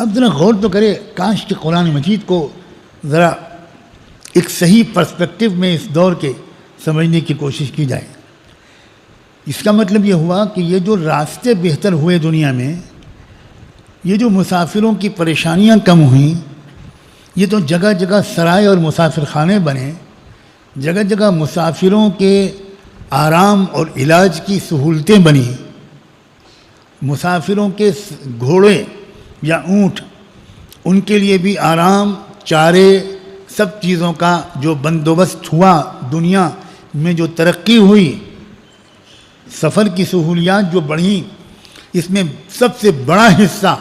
اب ذرا غور تو کرے، کاش کہ قرآن مجید کو ذرا ایک صحیح پرسپیکٹو میں اس دور کے سمجھنے کی کوشش کی جائے۔ اس کا مطلب یہ ہوا کہ یہ جو راستے بہتر ہوئے دنیا میں، یہ جو مسافروں کی پریشانیاں کم ہوئیں، یہ تو جگہ جگہ سرائے اور مسافر خانے بنے، جگہ جگہ مسافروں کے آرام اور علاج کی سہولتیں بنیں، مسافروں کے گھوڑے یا اونٹ، ان کے لیے بھی آرام، چارے، سب چیزوں کا جو بندوبست ہوا، دنیا میں جو ترقی ہوئی، سفر کی سہولیات جو بڑھیں، اس میں سب سے بڑا حصہ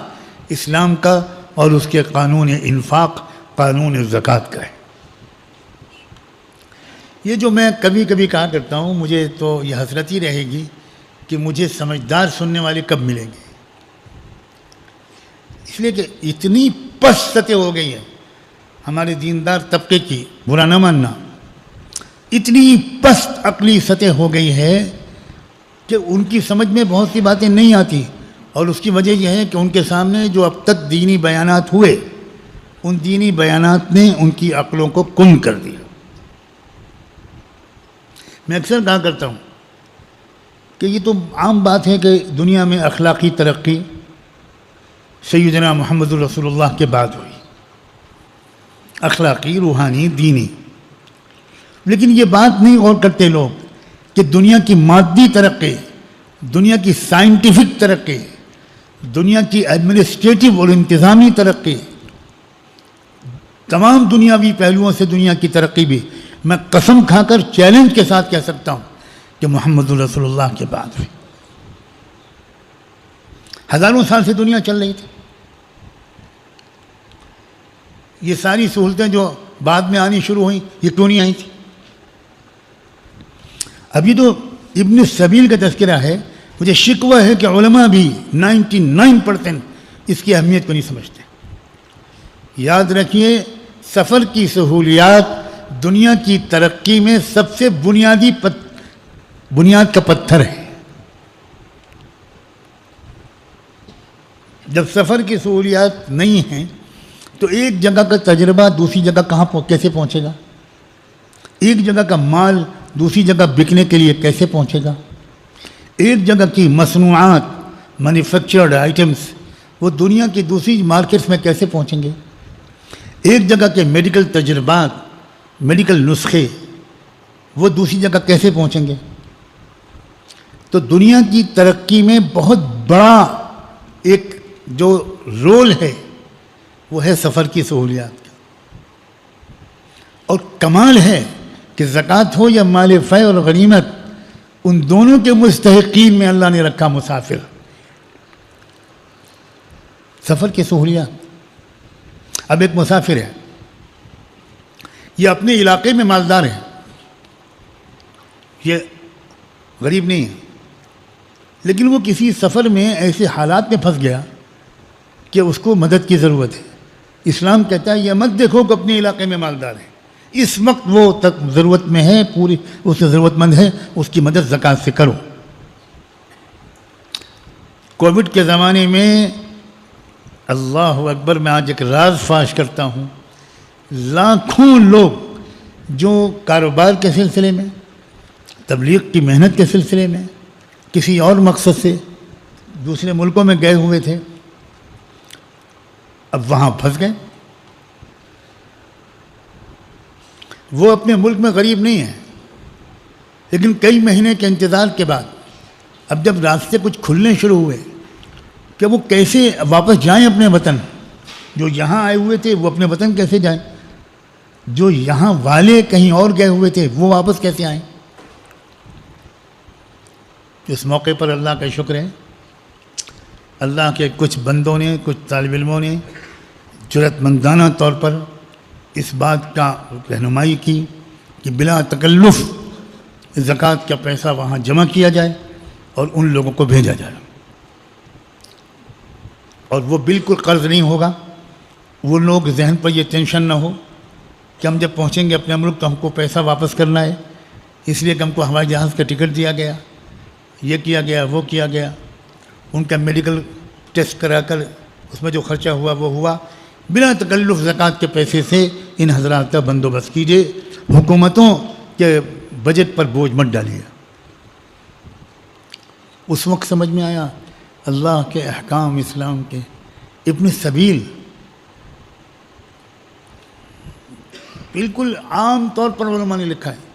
اسلام کا اور اس کے قانون انفاق، قانون زکوٰۃ کا ہے۔ یہ جو میں کبھی کبھی کہا کرتا ہوں، مجھے تو یہ حسرت ہی رہے گی کہ مجھے سمجھدار سننے والے کب ملیں گے، اس لیے کہ اتنی پست سطح ہو گئی ہے ہمارے دیندار طبقے کی، برا نہ ماننا، اتنی پست عقلی سطح ہو گئی ہے کہ ان کی سمجھ میں بہت سی باتیں نہیں آتی، اور اس کی وجہ یہ ہے کہ ان کے سامنے جو اب تک دینی بیانات ہوئے، ان دینی بیانات نے ان کی عقلوں کو کم کر دیا۔ میں اکثر کہا کرتا ہوں کہ یہ تو عام بات ہے کہ دنیا میں اخلاقی ترقی سیدنا محمد رسول اللہ کے بعد ہوئی، اخلاقی، روحانی، دینی، لیکن یہ بات نہیں غور کرتے لوگ کہ دنیا کی مادی ترقی، دنیا کی سائنٹیفک ترقی، دنیا کی ایڈمنسٹریٹو اور انتظامی ترقی، تمام دنیاوی پہلوؤں سے دنیا کی ترقی بھی میں قسم کھا کر چیلنج کے ساتھ کہہ سکتا ہوں کہ محمد رسول اللہ کے بعد ہوئی۔ ہزاروں سال سے دنیا چل رہی تھی، یہ ساری سہولتیں جو بعد میں آنی شروع ہوئیں، یہ کیوں نہیں آئی تھی؟ ابھی تو ابن السبیل کا تذکرہ ہے، مجھے شکوہ ہے کہ علماء بھی 99% اس کی اہمیت کو نہیں سمجھتے۔ یاد رکھیے، سفر کی سہولیات دنیا کی ترقی میں سب سے بنیاد کا پتھر ہے۔ جب سفر کی سہولیات نہیں ہیں تو ایک جگہ کا تجربہ دوسری جگہ کیسے پہنچے گا؟ ایک جگہ کا مال دوسری جگہ بکنے کے لیے کیسے پہنچے گا؟ ایک جگہ کی مصنوعات، مینوفیکچرڈ آئٹمس، وہ دنیا کی دوسری مارکیٹس میں کیسے پہنچیں گے؟ ایک جگہ کے میڈیکل تجربات، میڈیکل نسخے، وہ دوسری جگہ کیسے پہنچیں گے؟ تو دنیا کی ترقی میں بہت بڑا ایک جو رول ہے وہ ہے سفر کی سہولیات کا، اور کمال ہے کہ زکوٰۃ ہو یا مال فے اور غنیمت، ان دونوں کے مستحقین میں اللہ نے رکھا مسافر۔ سفر کی سہولیات، اب ایک مسافر ہے، یہ اپنے علاقے میں مالدار ہے، یہ غریب نہیں ہے، لیکن وہ کسی سفر میں ایسے حالات میں پھنس گیا کہ اس کو مدد کی ضرورت ہے۔ اسلام کہتا ہے یہ مت دیکھو کہ اپنے علاقے میں مالدار ہے، اس وقت وہ تک ضرورت میں ہے، پوری اس سے ضرورت مند ہے، اس کی مدد زکوٰۃ سے کرو۔ کووڈ کے زمانے میں اللہ اکبر، میں آج ایک راز فاش کرتا ہوں، لاکھوں لوگ جو کاروبار کے سلسلے میں، تبلیغ کی محنت کے سلسلے میں، کسی اور مقصد سے دوسرے ملکوں میں گئے ہوئے تھے، اب وہاں پھنس گئے۔ وہ اپنے ملک میں غریب نہیں ہیں، لیکن کئی مہینے کے انتظار کے بعد اب جب راستے کچھ کھلنے شروع ہوئے کہ وہ کیسے واپس جائیں اپنے وطن، جو یہاں آئے ہوئے تھے وہ اپنے وطن کیسے جائیں، جو یہاں والے کہیں اور گئے ہوئے تھے وہ واپس کیسے آئیں۔ اس موقع پر اللہ کا شکر ہے، اللہ کے کچھ بندوں نے، کچھ طالب علموں نے جرأت مندانہ طور پر اس بات کا رہنمائی کی کہ بلا تکلف زکوٰۃ کا پیسہ وہاں جمع کیا جائے اور ان لوگوں کو بھیجا جائے، اور وہ بالکل قرض نہیں ہوگا۔ وہ لوگ ذہن پر یہ ٹینشن نہ ہو کہ ہم جب پہنچیں گے اپنے ملک تو ہم کو پیسہ واپس کرنا ہے، اس لیے کہ ہم کو ہوائی جہاز کا ٹکٹ دیا گیا، یہ کیا گیا، وہ کیا گیا، ان کا میڈیکل ٹیسٹ کرا کر اس میں جو خرچہ ہوا وہ ہوا، بلا تکلف زکوٰۃ کے پیسے سے ان حضرات کا بندوبست کیجیے، حکومتوں کے بجٹ پر بوجھ مت ڈالیے۔ اس وقت سمجھ میں آیا اللہ کے احکام اسلام کے، ابن سبیل بالکل عام طور پر علماء نے لکھا ہے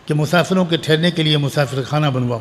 کہ مسافروں کے ٹھہرنے کے لیے مسافر خانہ بنواؤ،